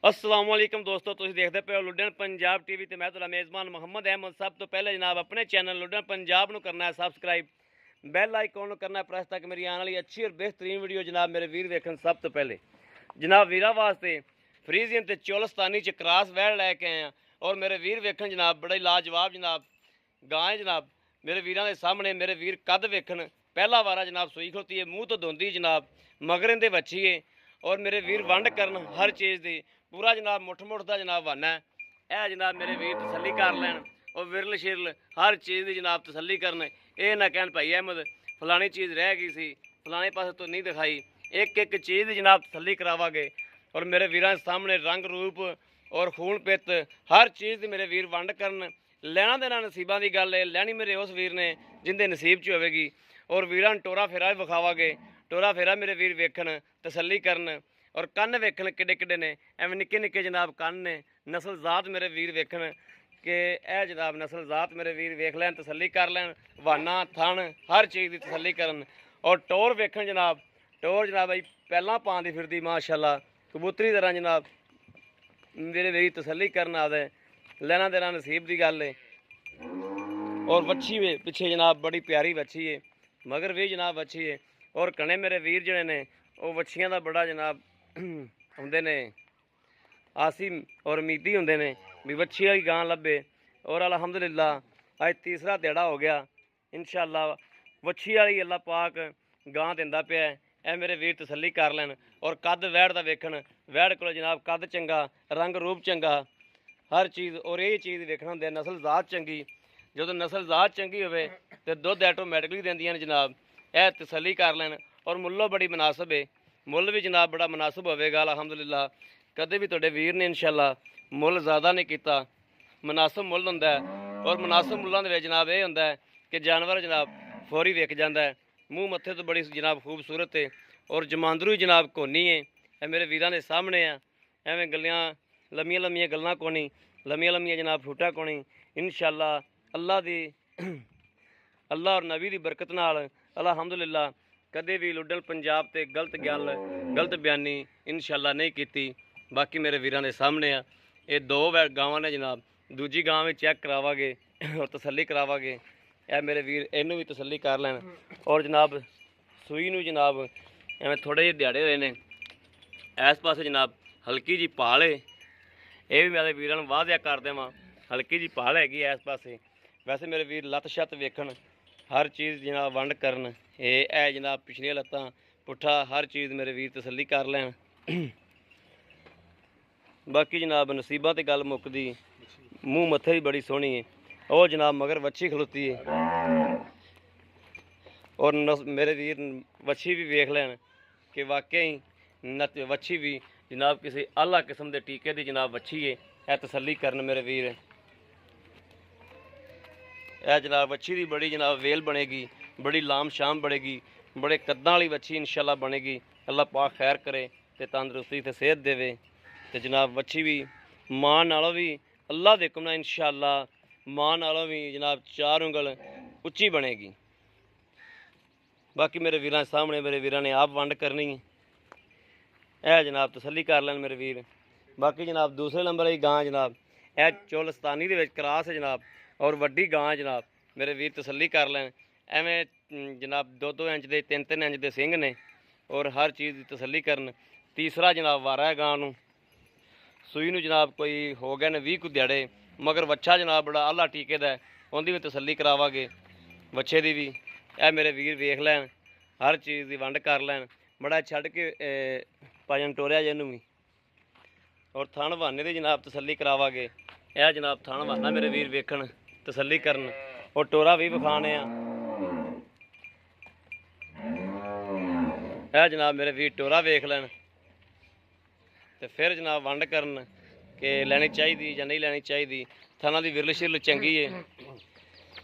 अस्सलाम वालेकुम दोस्तों, तुसीं देखदे पे हो लुधियाना पंजाब टीवी ते मैं तुहाडा मेज़बान मुहम्मद अहमद। सब तो पहले जनाब अपने चैनल लुधियाना पंजाब नूं करना है सबसक्राइब, बैल आइकॉन नूं करना है प्रेस ताकि मेरी आने वाली अच्छी और बेहतरीन वीडियो जनाब मेरे वीर वेखन सब तो पहले। जनाब वीरां वास्ते फ्रीजियन ते चोलस्तानी च क्रॉस वैड़ लैके आए हैं और मेरे वीर वेखन जनाब बड़ा लाजवाब जनाब गां है जनाब मेरे वीरां दे सामने। मेरे वीर कद वेखन, पहला वारा जनाब सूई खलोती है, मूँह तो धोंदी जनाब, मगर इहदे बच्ची है और मेरे वीर वंड करन हर चीज़ की पूरा जनाब मुठ का जनाब बहाना है। यह जनाब मेरे वीर तसली कर लैन और विरल शिरल हर चीज़ की जनाब तसली करन। ये ना कहन भाई अहमद फलानी चीज़ रह गई सी, फलाने पास तो नहीं दिखाई, एक एक चीज़ की जनाब तसली करावागे। और मेरे वीर सामने रंग रूप और खून पित हर चीज़ की मेरे वीर वंड करन। लैना देना नसीबों की गल है, लैनी मेरे उस वीर ने जिंदे नसीब च होवेगी। और वीरां टोरा फेरा भी विखावागे, टोरा फेरा मेरे वीर वेखन तसली करन। और कन्न वेखन किड्डे किड्डे ने, एवं निक्के निक्के जनाब कन्न ने। नस्ल जात मेरे वीर वेखन कि यह जनाब नस्ल जात मेरे वीर वेख लैन, तसली कर लैन, वाना थन हर चीज़ की तसली करन। और टोर वेखन जनाब, टोर जनाब भाई पहला पाँदी फिरदी माशाल्लाह कबूतरी तरह जनाब मेरे वीर तसली करन आदे। लैना देना नसीब की गल है। और वच्छी वे पिछे जनाब बड़ी प्यारी वच्छी है, मगर भी जनाब वच्छी है। और कने मेरे वीर जड़े ने वो वच्छियां का बड़ा जनाब होंदे ने आसी और उम्मीदी होंदे ने भी वच्छी वाली गां लभे। और अल्हम्दुलिल्लाह अज तीसरा ध्याड़ा हो गया, इंशाअल्लाह वच्छी वाली अल्लाह पाक गां दिंदा पिया है। ए मेरे वीर तसली कर लैन। और कद वैड़ का वेखन, वैड़ को जनाब कद चंगा, रंग रूप चंगा, हर चीज़। और ये चीज़ वेखना होंगे नस्ल जात चंगी। जो नस्ल जात चंगी होवे तो दुध ऐटोमैटिकली देंदियां ने जनाब। यह तसली कर लैन। और मुल्लो बड़ी मुनासिब है, मुल भी जनाब बड़ा मुनासिब होवेगा अल्हम्दुलिल्लाह। कदे भी तुहाडे वीर ने इंशाअल्लाह मुल ज़्यादा नहीं किया, मुनासिब मुल हुंदा है। और मुनासिब मुल्लां दे विच जनाब ये हुंदा है कि जानवर जनाब फौरी विक जाता है। मूँह मत्थे तो बड़ी जनाब खूबसूरत है और जमांदरू ही जनाब कोनी है। यह मेरे वीरां दे सामने है। एवें गलियां लम्मियां लम्मियां गल्लां कोनी, लम्मियां लम्मियां जनाब फूटा कोनी। इंशाअल्लाह अल्लाह दी अल्लाह और नबी की बरकत नाल अल्हम्दुलिल्लाह कदे भी लुधियाना पंजाब ते गलत गल गलत बयानी इंशाअल्लाह नहीं की। बाकी मेरे वीरां दे सामने आ ये दो गावां ने जनाब, दूजी गांव में चैक करावागे और तसली करावागे। यह मेरे वीर इनू भी तसली कर लैन। और जनाब सूई नू जनाब एवं थोड़े जे दिहाड़े हुए ने इस पासे जनाब हल्की जी पाल है। ये भी मेरे वीरां नूं वादिया कर देवां, हल्की जी पाल हैगी इस पासे। वैसे मेरे वीर लत्त छत्त वेखन हर चीज़ जनाब वंड करन। ये जनाब पिछलियां लत्तां पुट्ठा हर चीज़ मेरे वीर तसली कर लैन। बाकी जनाब नसीबां ते गल मुकदी, मूँह मत्थे भी बड़ी सोहनी है। और जनाब मगर वच्छी खलोती है। और मेरे वीर वच्छी भी वेख लैन कि वाकई वच्छी भी जनाब किसी आला किस्म के टीके की जनाब वच्छी है। यह तसली करन मेरे वीर। यह जनाब वच्छी की बड़ी जनाब वेल बनेगी, बड़ी लाम शाम बनेगी, बड़े कद्दां वाली वच्छी इंशाअल्लाह बनेगी। अल्लाह पाक खैर करे तो तंदरुस्ती ते सेहत देवे। तो जनाब वच्छी भी मां नालों भी अल्लाह दे हुक्म नाल इंशाअल्लाह मां नालों भी जनाब 4 उंगल उच्ची बनेगी। बाकी मेरे वीरां सामने मेरे वीरां ने आप वंड करनी है जनाब, तसली कर लैन मेरे वीर। बाकी जनाब दूसरे नंबर की गां जनाब यह चोलस्तानी दे विच क्रॉस है जनाब और वड्डी गां है जनाब, मेरे वीर तसली कर लैन। एवें जनाब 2-2 इंच के 3-3 इंच के सिंह ने और हर चीज़ की तसली करन। तीसरा जनाब वारा है गां नूं, सूई नूं जनाब कोई हो गए ने 20 कुछ दिहाड़े, मगर वच्छा जनाब बड़ा आला टीके दा है, उहदी भी तसली करावागे वच्छे की भी। यह मेरे वीर वेख लैन हर चीज़ की वंड कर लैन। बड़ा छड़ के भजन टोरिया जिन्हों भी। और थण बहाने की जनाब तसली करावागे। यह जनाब थण बहाना मेरे वीर वेखन तसली करन। और टोरा भी विखाने यह जनाब मेरे वीर टोरा वेख लैन तो फिर जनाब वंड करन कि लैनी चाहिए या नहीं लैनी चाहिए। थना की विरल शिरल चंगी है,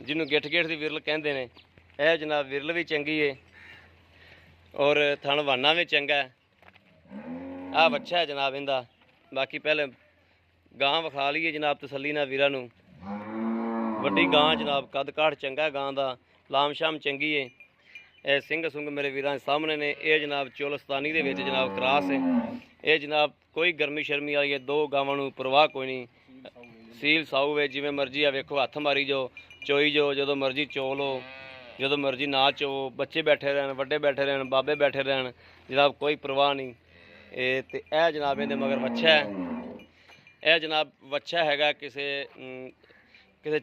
जिन्होंने गिठ गिठ की विरल कहते हैं। यह जनाब विरल भी चंगी है और थण बहाना भी चंगा है। आ बच्चा है जनाब इनका। बाकी पहले गां विखा लीए जनाब तसली ना वीरां नूं। वड्डी गां जनाब कद काठ चंगा गां दा, लाम शाम चंगी है। यह सिंह सुंग मेरे वीरां सामने ने। यह जनाब चोलस्तानी दे विच जनाब क्रॉस है। ਇਹ ਜਨਾਬ ਕੋਈ ਗਰਮੀ ਸ਼ਰਮੀ ਵਾਲੀ ਹੈ, 2 ਗਾਵਾਂ ਨੂੰ ਪਰਵਾਹ ਕੋਈ ਨਹੀਂ, ਸੀਲ ਸਾਊ ਵੇ ਜਿਵੇਂ ਮਰਜ਼ੀ ਆ, ਵੇਖੋ ਹੱਥ ਮਾਰੀ ਜਾਓ, ਚੋਈ ਜਾਓ, ਜਦੋਂ ਮਰਜ਼ੀ ਚੋ ਲਓ, ਜਦੋਂ ਮਰਜ਼ੀ ਨਾ ਚੋ, ਬੱਚੇ ਬੈਠੇ ਰਹਿਣ, ਵੱਡੇ ਬੈਠੇ ਰਹਿਣ, ਬਾਬੇ ਬੈਠੇ ਰਹਿਣ, ਜਨਾਬ ਕੋਈ ਪਰਵਾਹ ਨਹੀਂ। ਇਹ ਤੇ ਇਹ ਜਨਾਬ ਇਹਦੇ ਮਗਰ ਵੱਛਾ ਹੈ, ਇਹ ਜਨਾਬ ਵੱਛਾ ਹੈਗਾ ਕਿਸੇ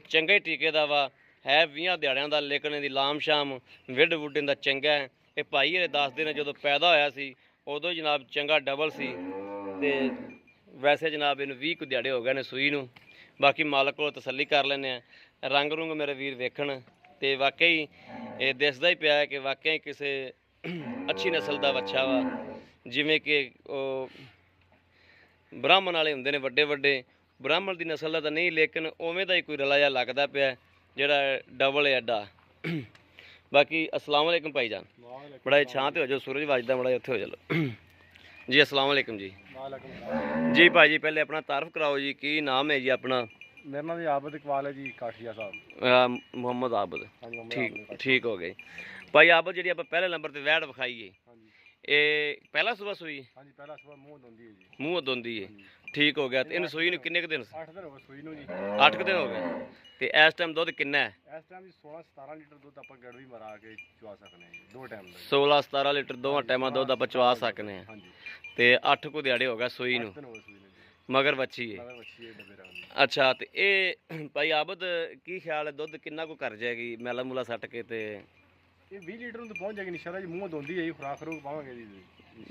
ਚੰਗੇ ਟੀਕੇ ਦਾ ਵਾ, ਹੈ 20 ਦਿਹਾੜਿਆਂ ਦਾ, ਲੇਕਿਨ ਇਹਦੀ ਲਾਮ ਸ਼ਾਮ ਵਿੱਢ ਵੁੱਡਣ ਦਾ ਚੰਗਾ ਹੈ। ਇਹ ਭਾਈ ਇਹ ਦੱਸਦੇ ਨੇ ਜਦੋਂ ਪੈਦਾ ਹੋਇਆ ਸੀ ਉਦੋਂ ਜਨਾਬ ਚੰਗਾ ਡਬਲ ਸੀ, ਤੇ ਵੈਸੇ ਜਨਾਬ ਇਹਨੂੰ 20 ਕੁ ਦਿਹਾੜੇ ਹੋ ਗਏ ਨੇ ਸੂਈ ਨੂੰ। ਬਾਕੀ ਮਾਲਕ ਕੋਲ ਤਸੱਲੀ ਕਰ ਲੈਂਦੇ ਆ, ਰੰਗ ਰੁੰਗ ਮੇਰੇ ਵੀਰ ਵੇਖਣ ਤੇ ਵਾਕਈ ਇਹ ਦਿਸਦਾ ਹੀ ਪਿਆ ਹੈ ਕਿ ਵਾਕਈ ਕਿਸੇ ਅੱਛੀ ਨਸਲ ਦਾ ਵੱਛਾ ਵਾ, ਜਿਵੇਂ ਕਿ ਉਹ ਬ੍ਰਾਹਮਣ ਵਾਲੇ ਹੁੰਦੇ ਨੇ ਵੱਡੇ ਵੱਡੇ, ਬ੍ਰਾਹਮਣ ਦੀ ਨਸਲ ਦਾ ਤਾਂ ਨਹੀਂ, ਲੇਕਿਨ ਉਵੇਂ ਦਾ ਹੀ ਕੋਈ ਰਲਾ ਜਿਹਾ ਲੱਗਦਾ ਪਿਆ ਜਿਹੜਾ ਡਬਲ ਹੈ ਐਡਾ। ਬਾਕੀ अस्सलाम वालेकुम भाईजान, बड़ा छां ते हो जाओ, सूरज वजदा बड़ा उत्थे हो जाओ जी। अस्सलाम वालेकुम जी। जी भाई जी पहले अपना तारफ कराओ जी, की नाम है जी अपना? मेरा नाम जी आबद इकबाल है जी, काठिया साहब, मोहम्मद आबद। ठीक हो गए भाई। आबद जी आप पहले नंबर ते वैड़ विखाई है, ये पहला सुबह सूई? हाँ जी पहला सुबह मुंह धोंदी है जी। मुंह धोंदी है, ठीक हो गया। इन सूई ਨੂੰ ਕਿੰਨੇ ਕੁ ਦਿਨ? 8 दिन हो गए सूई ਨੂੰ जी। 8 ਕੁ ਦਿਨ ਹੋ ਗਏ। ਤੇ ਇਸ ਟਾਈਮ ਦੁੱਧ ਕਿੰਨਾ ਹੈ? ਇਸ ਟਾਈਮ ਜੀ 16-17 ਲੀਟਰ ਦੁੱਧ ਆਪਾਂ ਗੜਵੀ ਮਰਾ ਕੇ ਚਵਾ ਸਕਦੇ ਹਾਂ ਜੀ, 2 ਟਾਈਮ ਦਾ। 16-17 ਲੀਟਰ ਦੋਵਾਂ ਟਾਈਮਾਂ ਦੁੱਧ ਆਪਾਂ ਚਵਾ ਸਕਦੇ ਹਾਂ। ਹਾਂਜੀ ਤੇ 8 ਕੁ ਦਿਹਾੜੇ ਹੋ ਗਿਆ ਸੂਈ ਨੂੰ, 8 ਦਿਨ ਹੋ ਗਏ ਸੂਈ ਨੂੰ ਜੀ। ਮਗਰ ਵੱਛੀ ਹੈ। ਮਗਰ ਵੱਛੀ ਹੈ ਡੱਬੇ ਰੰਗ ਦੀ। ਅੱਛਾ, ਤੇ ਇਹ ਭਾਈ ਆਬਦ ਕੀ ਖਿਆਲ ਹੈ ਦੁੱਧ ਕਿੰਨਾ ਕੁ ਕਰ ਜਾਏਗੀ ਮੈਲਾ ਮੂਲਾ ਸੱਟ ਕੇ? ਤੇ ਇਹ 20 ਲੀਟਰ ਨੂੰ ਤਾਂ ਪਹੁੰਚ ਜਾਏਗੀ ਇਨਸ਼ਾਅੱਲਾ ਜੀ, ਮੂੰਹ ਧੋਂਦੀ ਹੈ ਜੀ, ਖੁਰਾਕ ਖਰੂਕ ਪਾਵਾਂਗੇ ਜੀ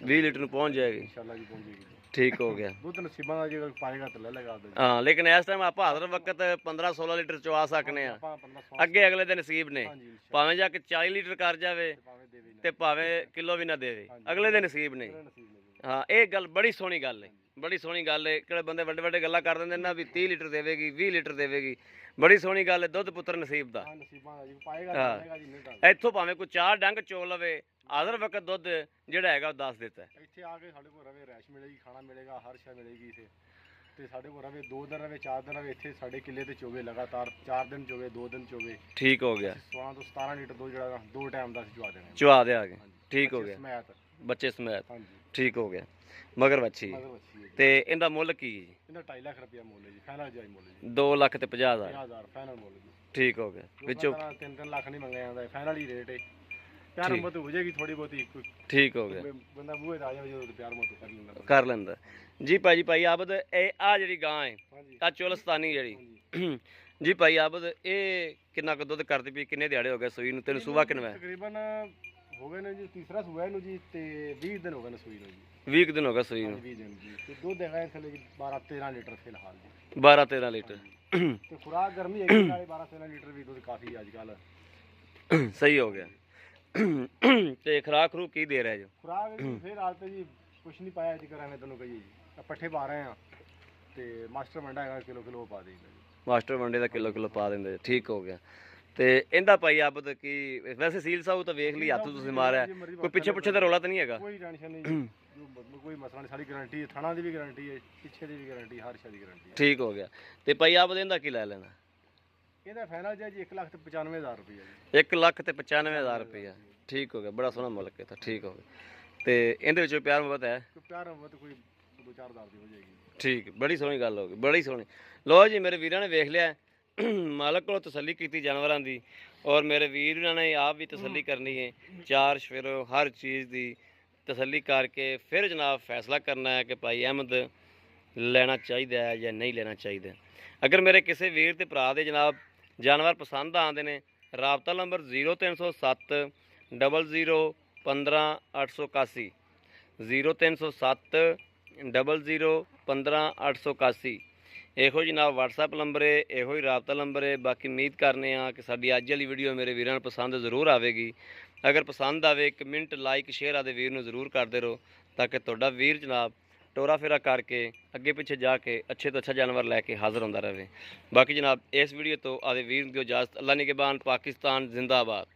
20 ਲੀਟਰ ਨੂੰ ਪਹੁੰਚ ਜਾਏਗੀ ਇਨਸ਼ਾਅੱਲਾ ਜੀ, ਪਹੁੰਚ ਜਾਏਗੀ। ਠੀਕ ਹੋ ਗਿਆ। ਦੁੱਧ ਨਸੀਬਾਂ ਦਾ ਜੇ ਪਾਏਗਾ ਤਾਂ ਲੈ ਲਗਾ ਦੋ ਜੀ। ਹਾਂ, ਲੇਕਿਨ ਇਸ ਟਾਈਮ ਆਪਾਂ ਹਾਜ਼ਰ ਵਕਤ 15-16 ਲੀਟਰ ਚਵਾ ਸਕਨੇ ਆ, ਆਪਾਂ 15-16 ਅੱਗੇ ਅਗਲੇ ਦੇ ਨਸੀਬ ਨੇ, ਹਾਂਜੀ ਇਨਸ਼ਾਅੱਲਾ, ਭਾਵੇਂ ਜਾ ਕੇ 40 ਲੀਟਰ ਕਰ ਜਾਵੇ ਭਾਵੇਂ ਦੇਵੇ ਨਾ ਤੇ ਭਾਵੇਂ ਕਿਲੋ ਵੀ ਨਾ ਦੇਵੇ, ਅਗਲੇ ਦੇ ਨਸੀਬ ਨੇ। ਨਸੀਬ ਨੇ ਜੀ। ਹਾਂ, ਇਹ ਗੱਲ ਬੜੀ ਸੋਹਣੀ ਗੱਲ ਹੈ, ਬੜੀ ਸੋਹਣੀ ਗੱਲ ਹੈ। ਕਿਹੜੇ ਬੰਦੇ ਵੱਡੇ ਵੱਡੇ ਗੱਲਾਂ ਕਰ ਦਿੰਦੇ ਨਾ ਵੀ 30 ਲੀਟਰ ਦੇਵੇਗੀ, 20 ਲੀਟਰ ਦੇਵੇਗੀ, ਬੜੀ ਸੋਹਣੀ ਗੱਲ ਹੈ। ਦੁੱਧ ਪੁੱਤਰ ਨਸੀਬ ਦਾ, ਹਾਂ ਨਸੀਬਾਂ ਦਾ ਜੀ, ਪਾਏਗਾ ਹਾਂ। ਤਾਂ ਲਏਗਾ ਜੀ, ਨਹੀਂ ਤਾਂ ਇੱਥੋਂ ਭਾਵੇਂ ਕੋਈ 4 ਡੰਗ ਚੋ ਲਵੇ, ਹਾਜ਼ਰ ਵਕਤ ਦੁੱਧ ਜਿਹੜਾ ਹੈਗਾ ਉਹ ਦੱਸ ਦਿੱਤਾ ਹੈ। ਇੱਥੇ ਆ ਕੇ ਸਾਡੇ ਕੋਲ ਰਵੇ, ਰੈਸ਼ ਮਿਲੇਗੀ, ਖਾਣਾ ਮਿਲੇਗਾ, ਹਰ ਸ਼ੈ ਮਿਲੇਗੀ ਇੱਥੇ। ਤੇ ਸਾਡੇ ਕੋਲ ਰਵੇ 2 ਦਿਨ ਰਵੇ, 4 ਦਿਨ ਰਵੇ, ਇੱਥੇ ਸਾਡੇ ਕਿੱਲੇ ਤੇ ਚੋਵੇ ਲਗਾਤਾਰ, 4 ਦਿਨ ਚੋਵੇ, 2 ਦਿਨ ਚੋਵੇ। ਠੀਕ ਹੋ ਗਿਆ। 16 ਤੋਂ 17 ਲੀਟਰ ਦੁੱਧ ਜਿਹੜਾ 2 ਟਾਈਮ ਦਾ ਅਸੀਂ ਚਵਾ ਦੇਣਾ। ਚਵਾ ਦੇ ਆ ਗਏ, ਠੀਕ ਹੋ ਗਿਆ। ਸਮੈਤ ਬੱਚੇ ਸਮੇਤ, ਹਾਂਜੀ ਠੀਕ ਹੋ ਗਿਆ। ਮਗਰ ਵੱਛੀ ਮਗਰ ਵੱਛੀ ਹੈ ਜੀ। ਤੇ ਇਹਦਾ ਮੁੱਲ ਕੀ ਜੀ? ਇਹਦਾ 2.5 ਲੱਖ ਰੁਪਇਆ ਮੁੱਲ ਹੈ ਜੀ, ਫਾਈਨਲ ਜਾਈ ਮੁੱਲ ਜੀ। 2,50,000 50,000 ਫਾਈਨਲ ਮੁੱਲ ਜੀ। ਠੀਕ ਹੋ ਗਿਆ। ਵਿੱਚੋਂ 3-3 ਲੱਖ ਨਹੀਂ ਮੰਗਿਆ ਜਾਂਦਾ, ਫਾਈਨਲ ਹੀ ਰੇਟ ਹੈ। ਪਿਆਰ ਮੁਹੱਬਤ ਹੋ ਜਾਏਗੀ ਥੋੜੀ ਬਹੁਤੀ, ਕੋਈ ਠੀਕ ਹੋ ਗਿਆ, ਬੰਦਾ ਬੂਹੇ ਤੇ ਆ ਜਾਵੇ ਜਦੋਂ ਤੇ ਪਿਆਰ ਮੁਹੱਬਤ ਕਰ ਲੈਂਦਾ। ਕਰ ਲੈਂਦਾ ਜੀ। ਭਾਈ ਆਬਦ ਇਹ ਆ ਜਿਹੜੀ ਗਾਂ ਹੈ ਹਾਂਜੀ ਆ ਚੁਲਸਤਾਨੀ ਜਿਹੜੀ ਹਾਂਜੀ। ਜੀ ਭਾਈ ਆਬਦ ਇਹ ਕਿੰਨਾ ਕੁ ਦੁੱਧ ਕਰਦੀ ਪਈ? ਕਿੰਨੇ ਦਿਹਾੜੇ ਹੋ ਗਏ ਸੂਈ ਨੂੰ? ਤੈਨੂੰ ਸੂਆ ਕਿੰਨਾ ਹੈ? ਤਕਰੀਬਨ ਹੋ ਗਏ ਨੇ ਜੀ, ਤੀਸਰਾ ਸੂਆ ਇਹਨੂੰ ਜੀ, ਤੇ 20 ਦਿਨ ਹੋ ਗਏ ਨੇ ਸੂਈ ਨੂੰ ਜੀ। 20 ਦਿਨ ਹੋ ਗਏ ਸੂਈ ਨੂੰ। 20 ਦਿਨ ਜੀ। ਤੇ ਦੁੱਧ ਹੈਗਾ ਇਹ ਥੱਲੇ ਜੀ 12-13 ਲੀਟਰ ਫਿਲਹਾਲ ਜੀ। 12-13 ਲੀਟਰ ਤੇ ਖੁਰਾਕ ਗਰਮੀ ਹੈਗੀ ਨਾਲੇ 12-13 ਲੀਟਰ ਵੀ ਦੁੱਧ ਕਾਫੀ ਅੱਜ ਕੱਲ। ਸਹੀ ਹੋ ਗਿਆ। ਤੇ ਖੁਰਾਕ ਖਰੂ ਕੀ ਦੇ ਰਿਹਾ ਜੋ? ਖੁਰਾਕ ਜੀ ਫਿਰ ਹਾਲ ਤੇ ਜੀ ਕੁਛ ਨਹੀਂ ਪਾਇਆ ਜੀ, ਕਰਾਂਗੇ ਤੈਨੂੰ ਕਹੀਏ ਜੀ, ਪੱਠੇ ਪਾ ਰਹੇ ਆ ਤੇ ਮਾਸਟਰ ਮੰਡਾ ਹੈਗਾ ਕਿਲੋ ਪਾ ਦੇਈਦਾ ਜੀ। ਮਾਸਟਰ ਵੰਡੇ ਦਾ ਕਿਲੋ ਪਾ ਦਿੰਦੇ, ਠੀਕ ਹੋ ਗਿਆ। ਤੇ ਇਹਦਾ ਭਾਈ ਆਬਦ ਕੀ ਵੈਸੇ ਸੀਲ ਸਾਊ ਤਾਂ ਵੇਖ ਲਈ, ਹੱਥ ਤੁਸੀਂ ਮਾਰਿਆ, ਕੋਈ ਪਿੱਛੇ ਪੁੱਛੇ ਦਾ ਰੌਲਾ ਤਾਂ ਨਹੀਂ ਹੈਗਾ? ਕੋਈ ਟੈਨਸ਼ਨ ਨਹੀਂ ਜੀ, ਕੋਈ ਮਸਲਾ ਨਹੀਂ, ਸਾਡੀ ਗਾਰੰਟੀ ਹੈ, ਥਣਾ ਦੀ ਵੀ ਗਾਰੰਟੀ ਹੈ, ਪਿੱਛੇ ਦੀ ਵੀ ਗਾਰੰਟੀ, ਹਰ ਸ਼ੈ ਦੀ ਗਾਰੰਟੀ ਹੈ। ਠੀਕ ਹੋ ਗਿਆ। ਤੇ ਭਾਈ ਆਬਦ ਇਹਦਾ ਕੀ ਲੈ ਲੈਣਾ? ਇਹਦਾ ਫਾਈਨਲ ਜੀ 1,95,000 ਰੁਪਏ ਜੀ। 1,95,000 ਰੁਪਇਆ, ਠੀਕ ਹੋ ਗਿਆ। ਬੜਾ ਸੋਹਣਾ ਮੁਲਕ ਹੈ ਤਾਂ, ਠੀਕ ਹੋ ਗਿਆ। ਤੇ ਇਹਦੇ ਵਿੱਚੋਂ ਪਿਆਰ ਮੁਹੱਬਤ ਹੈ? ਕੋਈ ਪਿਆਰ ਮੁਹੱਬਤ ਕੋਈ 2-4 ਹਜ਼ਾਰ ਦੀ ਹੋ ਜਾਏਗੀ। ਠੀਕ, ਬੜੀ ਸੋਹਣੀ ਗੱਲ ਹੋ ਗਈ, ਬੜੀ ਸੋਹਣੀ। ਲੋ ਜੀ ਮੇਰੇ ਵੀਰਾਂ ਨੇ ਵੇਖ ਲਿਆ, ਮਾਲਕ ਕੋਲੋਂ ਤਸੱਲੀ ਕੀਤੀ ਜਾਨਵਰਾਂ ਦੀ, ਔਰ ਮੇਰੇ ਵੀਰਾਂ ਨੇ ਆਪ ਵੀ ਤਸੱਲੀ ਕਰਨੀ ਹੈ, 4 ਸਵੇਰੋਂ ਹਰ ਚੀਜ਼ ਦੀ ਤਸੱਲੀ ਕਰਕੇ ਫਿਰ ਜਨਾਬ ਫੈਸਲਾ ਕਰਨਾ ਹੈ ਕਿ ਭਾਈ ਅਹਿਮਦ ਲੈਣਾ ਚਾਹੀਦਾ ਹੈ ਜਾਂ ਨਹੀਂ ਲੈਣਾ ਚਾਹੀਦਾ। ਅਗਰ ਮੇਰੇ ਕਿਸੇ ਵੀਰ ਤੇ ਭਰਾ ਦੇ ਜਨਾਬ ਜਾਨਵਰ ਪਸੰਦ ਆਉਂਦੇ ਨੇ, ਰਾਬਤਾ ਨੰਬਰ 0307 00 15 881, 0307 00 15 881। ਇਹੋ ਜਨਾਬ WhatsApp ਨੰਬਰ ਹੈ, ਇਹੋ ਹੀ ਰਾਬਤਾ ਨੰਬਰ ਹੈ। ਬਾਕੀ ਉਮੀਦ ਕਰਨੇ ਆ ਕਿ ਸਾਡੀ ਅੱਜ ਵਾਲੀ ਵੀਡੀਓ ਮੇਰੇ ਵੀਰਾਂ ਨੂੰ ਪਸੰਦ ਜ਼ਰੂਰ ਆਵੇਗੀ। ਅਗਰ ਪਸੰਦ ਆਵੇ ਕਮੈਂਟ ਲਾਈਕ ਸ਼ੇਅਰ ਆਦੇ ਵੀਰ ਨੂੰ ਜ਼ਰੂਰ ਕਰਦੇ ਰਹੋ, ਤਾਂ ਕਿ ਤੁਹਾਡਾ ਵੀਰ ਜਨਾਬ ਟੋਰਾ ਫੇਰਾ ਕਰਕੇ ਅੱਗੇ ਪਿੱਛੇ ਜਾ ਕੇ ਅੱਛੇ ਤੋਂ ਅੱਛਾ ਜਾਨਵਰ ਲੈ ਕੇ ਹਾਜ਼ਰ ਹੁੰਦਾ ਰਹੇ। ਬਾਕੀ ਜਨਾਬ ਇਸ ਵੀਡੀਓ ਤੋਂ ਆਦੇ ਵੀਰ ਨੂੰ ਇਜਾਜ਼ਤ। ਅੱਲਾ ਨਿਗਹਿਬਾਨ। ਪਾਕਿਸਤਾਨ ਜ਼ਿੰਦਾਬਾਦ।